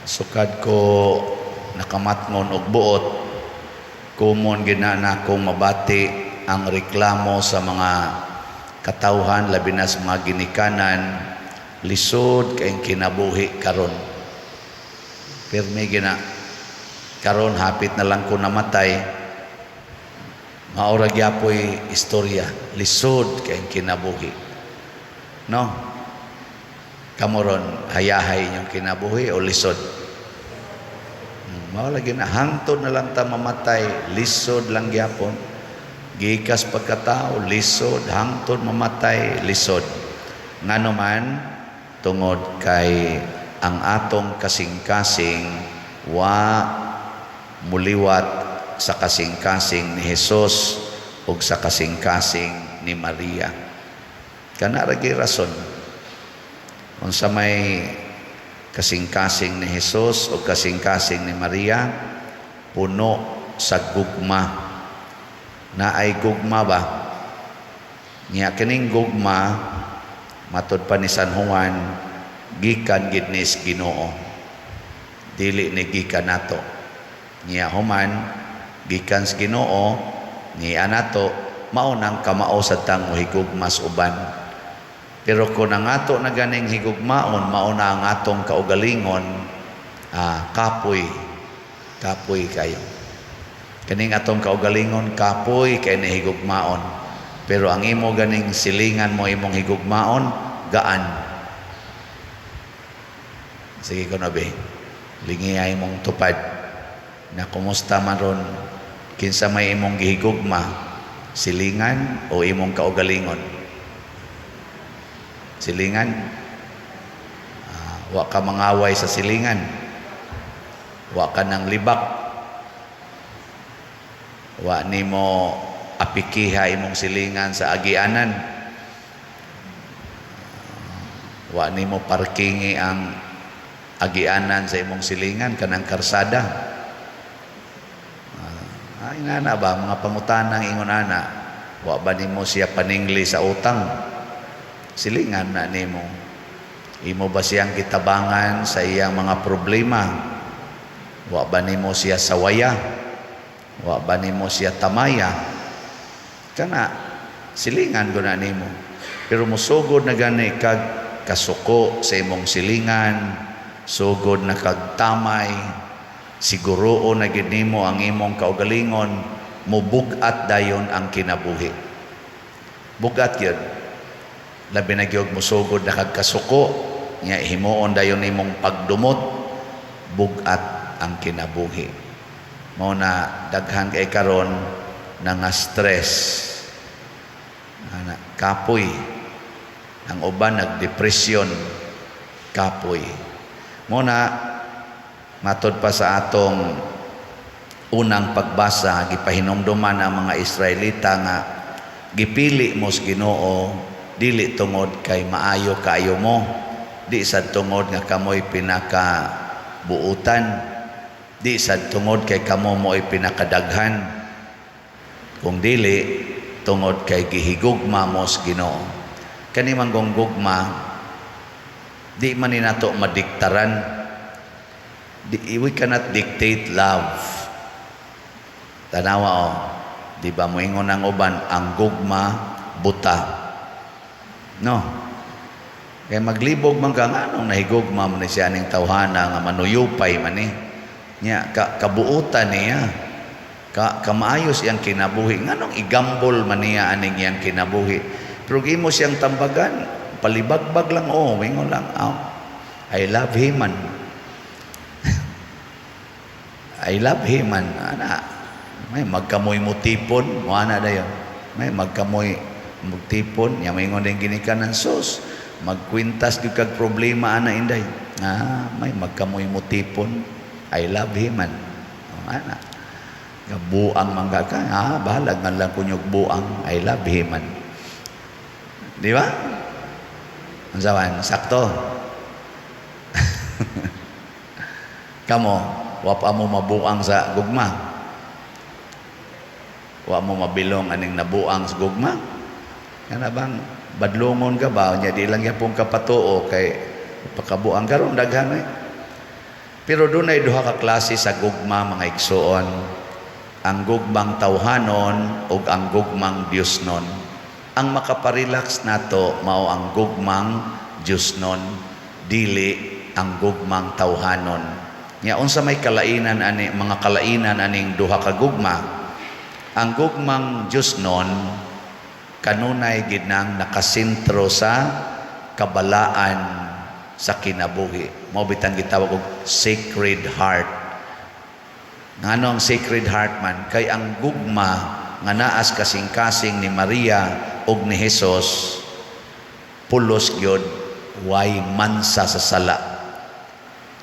Sukad ko nakamatngon og buot, kumon ginana kong mabati ang reklamo sa mga katawhan, labi na sa mga ginikanan, lisod kayong kinabuhi karon. Pirmi gina karon hapit na lang ko namatay, maurag yapoy istorya, lisod kayong kinabuhi. No? Kamoron, hayahay yung kinabuhi o lisod? Maulagi na, hangtod na lang ta mamatay, lisod lang gyapon. Gikas pagkatao, lisod, hangtod mamatay, lisod. Ngano man, tungod kay ang atong kasing-kasing wa muliwat sa kasing-kasing ni Jesus o sa kasing-kasing ni Maria. Kanaragi rason. Kung sa may kasing-kasing ni Jesus o kasing-kasing ni Maria, puno sa gugma. Na ay gugma ba? Niya kining gugma, matod pa ni San Juan, gikan gid ni Ginoo. Dili ni gikan nato. Niya human, gikan sa Ginoo, niya nato, maunang kamao sa tang higugma sa uban. Pero kung ang ato na ganing higugmaon, mauna ang atong kaugalingon, kapoy kayo. Kaning atong kaugalingon, kapoy kay na higugmaon. Pero ang imo ganing silingan mo imong higugmaon, gaan. Sige ko na be, lingiyay mong tupad na kumusta man ron, kinsa may imong gihigugma, silingan o imong kaugalingon. Silingan, wa ka mangaway sa silingan, wa ka nang libak, wa nimo apikiha imong silingan sa agianan, wa nimo parkingi ang agianan sa imong silingan kanang karsada. Ay nana ba mga pangutanang ingon ana, wa ba nimo siya paningli sa utang? Silingan na nimo. Imo ba siyang kitabangan sa iyang mga problema? Wa ba nimo siya sawaya? Wa ba nimo siya tamaya? Kana silingan ko na nimo. Pero musugod na gani kag kasuko sa imong silingan, sugod na kag tamay, siguro na gid nimo ang imong kaugalingon, mubugat dayon ang kinabuhi. Bugat yun. Labi na gyud musugod na kagkasuko nya himuon dayon imong pagdumot, bugat ang kinabuhi. Mao na daghan kay karon nga stress, kapoy, ang uban nagdepresyon, kapoy. Mao na matod pa sa atong unang pagbasa, gipahinumduman ang mga Israelita nga gipili mo sa Ginoo dili tungod kay maayo kaayo mo, di sad tungod nga kamoy pinaka buutan, di sad tungod kay kamo mo'y pinakadaghan, kung dili tungod kay gihigugma mo sa Ginoo. Kani man gong gugma, di man ni nato madiktaran. We cannot dictate love. Tanawa di ba mo ingon ang uban, ang gugma buta. No. Kaya maglibog man ka nga nung nahigugma man siya ning tawhana nga manuyupay man ni. Nya kabuutan niya. Kamaayos iyang kinabuhi. Nga nung igambol man niya aning iyang kinabuhi. Pero gimo siyang tambagan, palibagbag lang ingon lang, I love him man. I love him man. Ana, may magkamoy mo tipon, ana dayon. May magkamoy magtipon, niya may ngon ginikanan sus, magkwintas gyud kag problema ana inday. May magkamoy mo tipon, I love him man. Ana. Gabuang mangga ka, bahalag man lang kunyog buang, I love him man. Di ba? Ansawan, sakto. Kamo, wa pa mo mabuang sa gugma. Wa mo mabilong aning nabuang sa gugma. Kana bang badlongon ka ba nya di lang yapong kapatuo kay pakabuang karon daghan Pero dunay duha ka klase sa gugma mga igsoon. Ang gugmang tawhanon ug ang gugmang Diosnon. Ang makaparelax nato mao ang gugmang Diosnon, dili ang gugmang tawhanon. Nya unsa may kalainan ani mga kalainan aning duha ka gugma? Ang gugmang Diosnon kanunay gid nang nakasentro sa kabalaan sa kinabuhi. Mao bitang gitawag og Sacred Heart. Ngano ang Sacred Heart man? Kay ang gugma nga naas kasing-kasing ni Maria ug ni Hesus pulos gyud way mansa sa sala.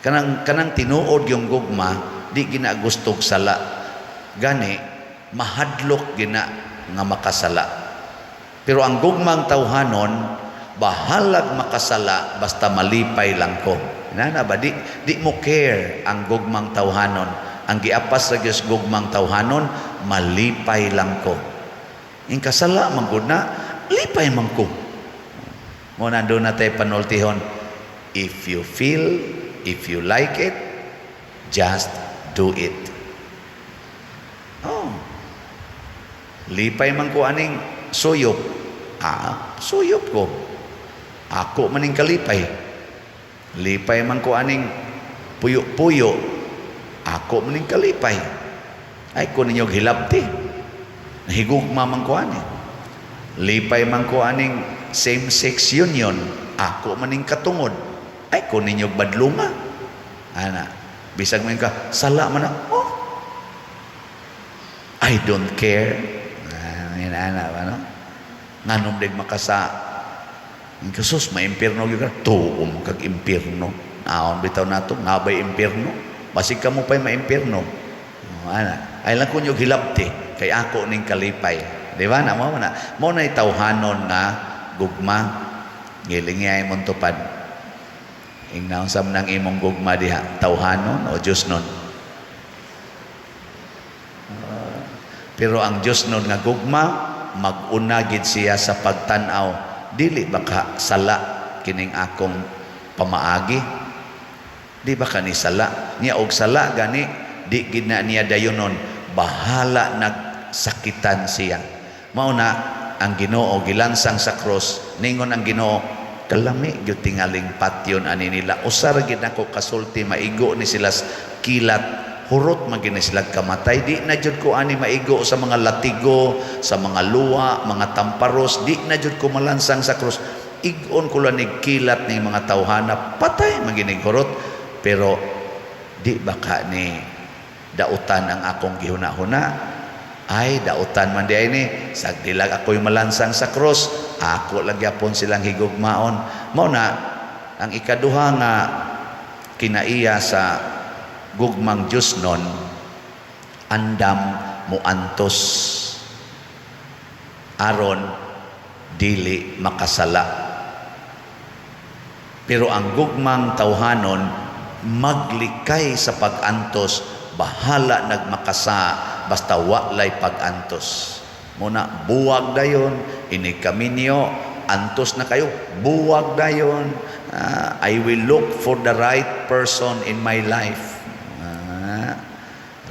Kanang tinuod yung gugma di gina gustog sala. Gani mahadlok gina nga makasala. Pero ang gugmang tawhanon bahalag makasala basta malipay lang ko. Nana ba di mo care ang gugmang tawhanon. Ang giapas ra gyud gugmang tawhanon malipay lang ko. In kasala man gud na lipay man ko. Mo nandoon na tayo panultihon, if you feel, if you like it, just do it. Oh. Lipay man ko aning suyop. Suyop ko. Ako maning kalipay. Lipay man ko aning puyo-puyo. Ako maning kalipay. Ay ko ninyo hilabti. Nahigugma man ko ani. Lipay man ko aning same-sex union. Ako maning katungod. Ay ko ninyo badlunga. Ana, bisag man ka sala man na. Oh. I don't care. Ana ba no? Nganom dig makasa. Kasus maimpierno gyud ka. Tuom kag impierno. Naon bitaw nato ngabay impierno. Basig ka mo pa'y maimpierno. Ay lang kunyog hilabti. Kay ako ning kalipay. Di ba? Mo na itawhanon nga gugma. Gilingay mong tupad. Ingnaon sa nang imong gugma diha. Tawhanon o Diosnon. Pero ang Diosnon nga gugma, mag-unagid siya sa pagtanaw. Dili baka sala kining akong pamaagi. Di ba kani sala? Niya og sala gani, di gina niya dayonon, bahala nagsakitan siya. Mao na ang Ginoo gilansang sa cross, ningon ang Ginoo, kalami gyud tingaling patyon ani nila. Usar gid nako kasulti maigo ni sila kilat, hurot man gid sila kamatay. Di na jud ko ani maigo sa mga latigo, sa mga luwa, mga tamparos, di na jud ko malansang sa cross. Igon ko lang kilat ni mga tawhana, patay man ginig hurot. Pero di baka ni dautan ang akong gihuna-huna. Ay dautan man di ay ni sagdilag ako'y malansang sa cross, ako lagyapon silang higugmaon. Mao na ang ikaduha nga kinaiya sa gugmang Diosnon, andam mo antos aron dili makasala. Pero ang gugmang tawhanon maglikay sa pag-antos, bahala nagmakasa basta walay pag-antos. Muna buwag dayon, ini kaminyo, antos na kayo, buwag dayon. I will look for the right person in my life.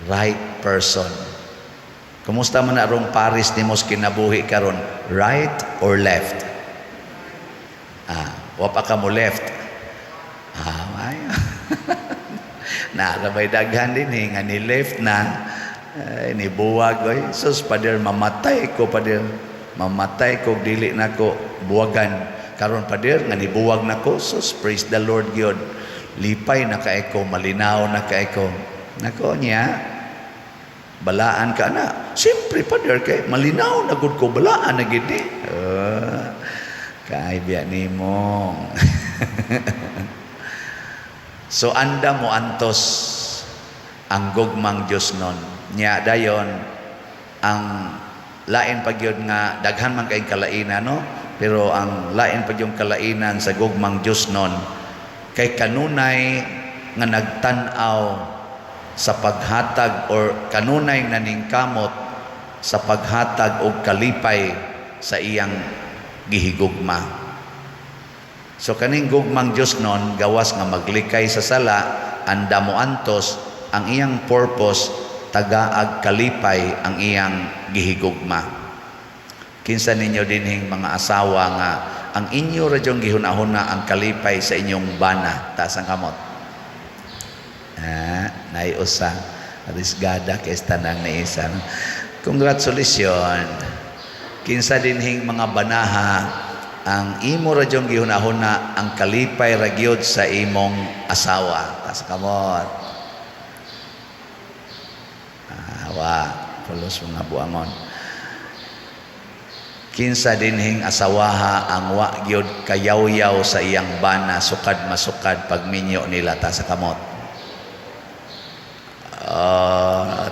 Right person. Kumusta man na rong Paris ni mos kinabuhi karon? Right or left? Wa pa ka mo left. Nakabay daghan din nga ni left na ni buwag oy sus pader mamatay ko dili nako buwagan karon pader nga ni buwag nako sus praise the Lord gyud lipay na kay ko malinaw na kay ko nako niya balaan ka na siyempre pader kay malinaw na gud ko balaan na gid ni kay biya nimo. So anda mo antos ang gugmang Diosnon. Nya dayon ang lain pagyud nga daghan man kay kalainan no, pero ang lain pa yung kalainan sa gugmang Diosnon kay kanunay nga nagtan-aw sa paghatag or kanunay naningkamot sa paghatag og kalipay sa iyang gihigugma. So kaning gugmang Dios non gawas nga maglikay sa sala, anda mo antos ang iyang purpose tagaag kalipay ang iyang gihigugma. Kinsa ninyo dinhing mga asawa nga ang inyo radyong gihunahuna ang kalipay sa inyong bana, taas ang kamot. Naiusa, arisgada kay tanang ni isa. Congratulations. Kinsa dinhing mga banaha ang imo radyong gihunahuna ang kalipay ragyod sa imong asawa, taas ang kamot. Pulos mga buangon. Kinsa dinhing asawaha ang wa gyud kayaw-yaw sa iyang bana sukad masukad pagminyo nila ta sa kamot.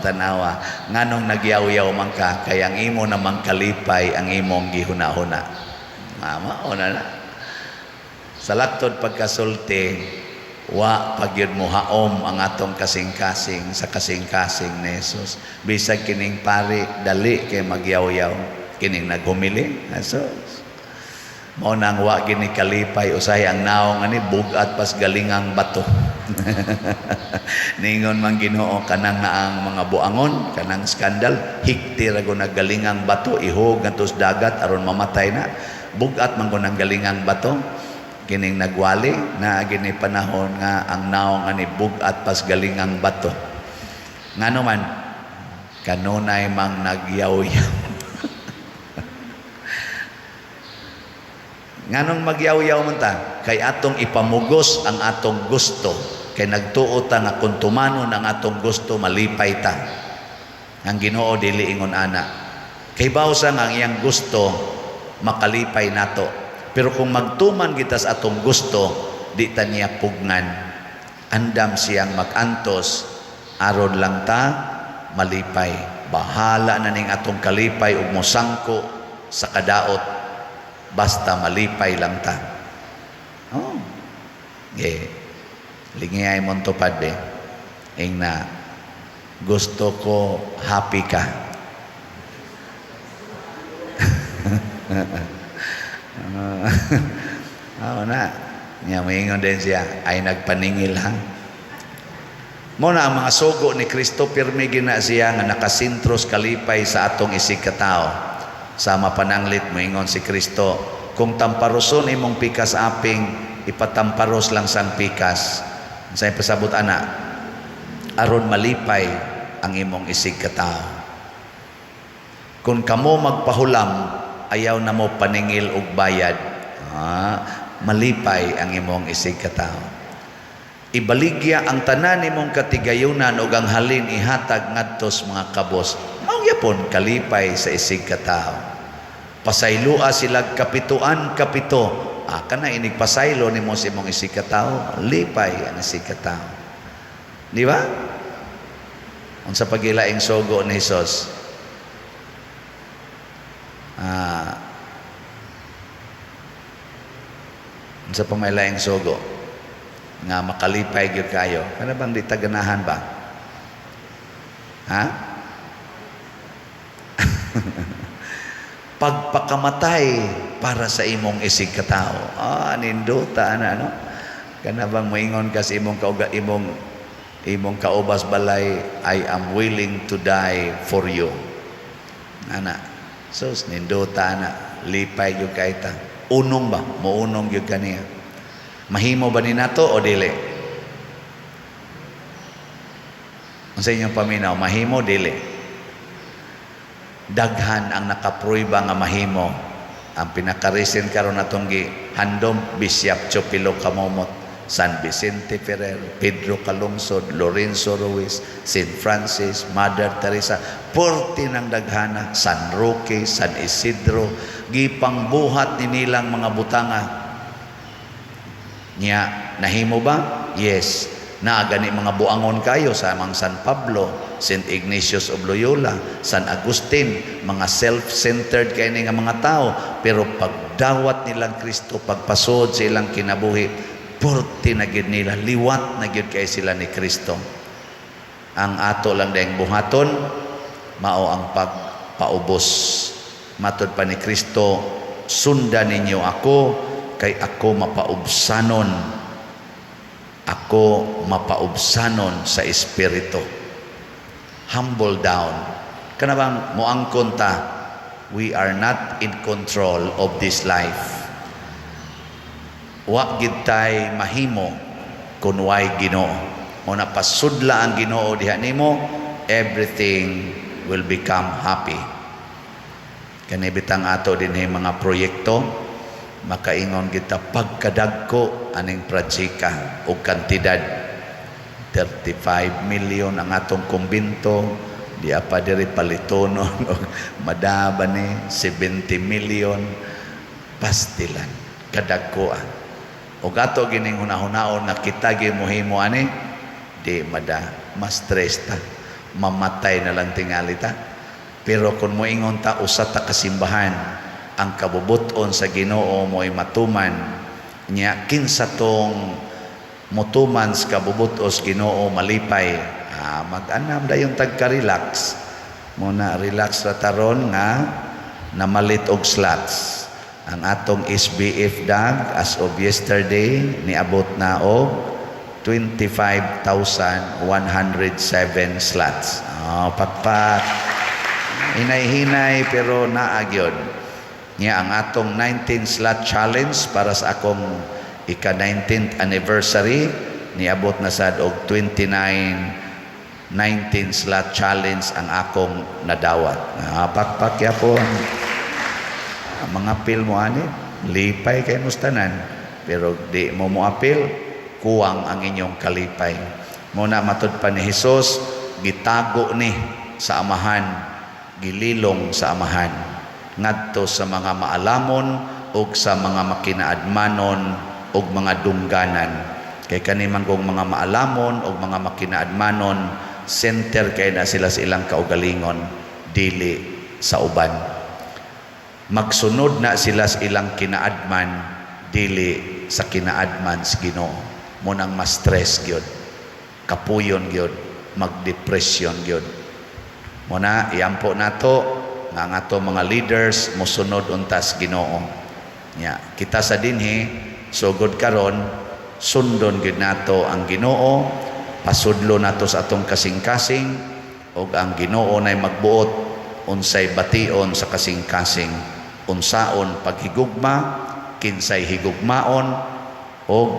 Tanawa nganong nagyaw-yaw man ka kay ang imo namang kalipay ang imong gihuna-huna. Mama ona na. Sa laktod pagkasulti wa pagyud mo haom ang atong kasing-kasing sa kasing-kasing ni Jesus. Bisag kining pari dali kay magyaw-yaw kining naghumili. Jesus. Mao nang wa gini kalipay usahay ang naong ani bugat pas galingang bato. Ningon man Ginoo kanang naang mga buangon kanang skandal hikti ra go nagalingang bato ihog ngadtos dagat aron mamatay na. Bugat man go nang galingang bato. Kining nagwali na gini panahon nga ang naong ani bugat pas galingang bato. Ngano man kanunay mang nagyaw-yaw. Nganong magyaw-yaw man ta? Kay atong ipamugos ang atong gusto. Kay nagtuo ta nga kung tumanon ang atong gusto, malipay ta. Ang Ginoo dili ingon ana. Kay bawsa nga ang iyang gusto, makalipay nato. Pero kung magtuman kita sa atong gusto, di ta niya pugnan. Andam siyang magantos, aron lang ta, malipay. Bahala na ning atong kalipay ug mosangko sa kadaot. Basta malipay lang ta. Oh. Lingiyay mo tupad be. Ing na gusto ko happy ka. Na. Nya moingon din siya ay nagpaningil ha. Mo na ang mga sugo ni Kristo pirmi gina siya nga nakasintros kalipay sa atong isig katao. Sama pananglit moingon si Kristo, kung tamparoson imong pikas aping, ipatamparos lang sang pikas. Sa pasabot ana, aron malipay ang imong isig katao. Kung kamo magpahulam, ayaw na mo paningil og bayad. Malipay ang imong isig katao. Ibaligya ang tanan imong katigayunan ug ang halin ihatag ngadtos mga kabos. Mao gyapon kalipay sa isig katao. Pasaylua sila kapituan kapito. Kana inig pasaylo nimo sa imong isig katao, lipay ang isig katao. Di ba? Unsa pagilaing sugo ni Hesus? Unsa pa may laing sugo nga makalipay gyud kayo? Kana bang di taganahan ba? Ha? Pagpakamatay para sa imong isig katao. Ninduta na no. Kana bang moingon ka sa imong kaubas balay, I am willing to die for you. Ana. Sus ninduta na lipay gyud kay ta. Unong ba? Mounong gyud kaniya. Mahimo ba ni nato o dili? Unsa inyong paminaw, mahimo dili? Daghan ang nakapruiba nga mahimo. Ang pinakarisin karon natong gihandom Bishop Chopilo Camomot, San Vicente Ferrer, Pedro Calungsod, Lorenzo Ruiz, St. Francis, Mother Teresa, porti ng daghana, San Roque, San Isidro, gipangbuhat ni nilang mga butanga. Nya nahimo ba? Yes. Gani mga buangon kayo sa amang San Pablo, St. Ignatius of Loyola, San Agustin, mga self-centered kayo nga mga tao, pero pagdawat nilang Kristo, pagpasod sa ilang kinabuhi, porti na gyud nila, liwat na gyud kay sila ni Kristo. Ang ato lang dayang buhaton, mao ang pagpaubos. Matod pa ni Kristo, sundan ninyo ako, kay ako mapaubsanon sa espiritu. Humble down. Kanabang moangkon ta, we are not in control of this life. Wa gid tay mahimo kun way Ginoo. Mo napasudla ang Ginoo diha nimo, everything will become happy. Kani bitang ato dinhi mga proyekto, makaingon kita pagkadagko aning projeka o kantidad 35 million ang atong kumbinto, di pa diri palitonon o madaba ni 70 million pastilan kadagkoan. O gato gining hunahunahon nga kita gimuhimo ani di mas stress ta, mamatay na lang tingali ta. Pero kung moingon ta usa ta kasimbahan, ang kabubuton sa Ginoo mo'y matuman nya kinsa tong mutuman sa kabubutos Ginoo malipay, mag-anam dayon tagka-relax muna, relax ra taron nga namalit og slots. Ang atong SBF dag as of yesterday niabot na og 25,107 slots. Pakpak hinay-hinay pero naagyod niya ang atong 19 slot challenge para sa akong ika-19th anniversary niabot na sad og 19 slot challenge ang akong nadawat. Pakpak yapon mga apil mo ani lipay kay mustanan, pero di mo apil kuwang ang inyong kalipay. Muna matud pa ni Hesus, gitago ni sa amahan, gililong sa amahan ngadto sa mga maalamon ug sa mga makinaadmanon ug mga dungganan. Kay kaniman kong mga maalamon ug mga makinaadmanon, center kay na sila sa ilang kaugalingon, dili sa uban. Magsunod na sila sa ilang kinaadman, dili sa kinaadman sa Ginoo. Munang ma-stress gyud, kapuyon gyud, magdepresyon gyud. Muna iampo nato nga ato mga leaders mosunod untas Ginoo. Nya kita sa dinhi sugod karon sundon gid nato ang Ginoo, pasudlo nato sa atong kasing-kasing ug ang Ginoo nay magbuot unsay bation sa kasing-kasing, unsaon paghigugma, kinsay higugmaon ug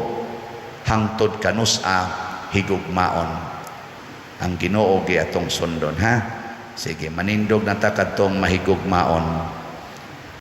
hangtod kanusa higugmaon. Ang Ginoo gi atong sundon, ha. Sige, manindog na ta kadtong mahigugmaon.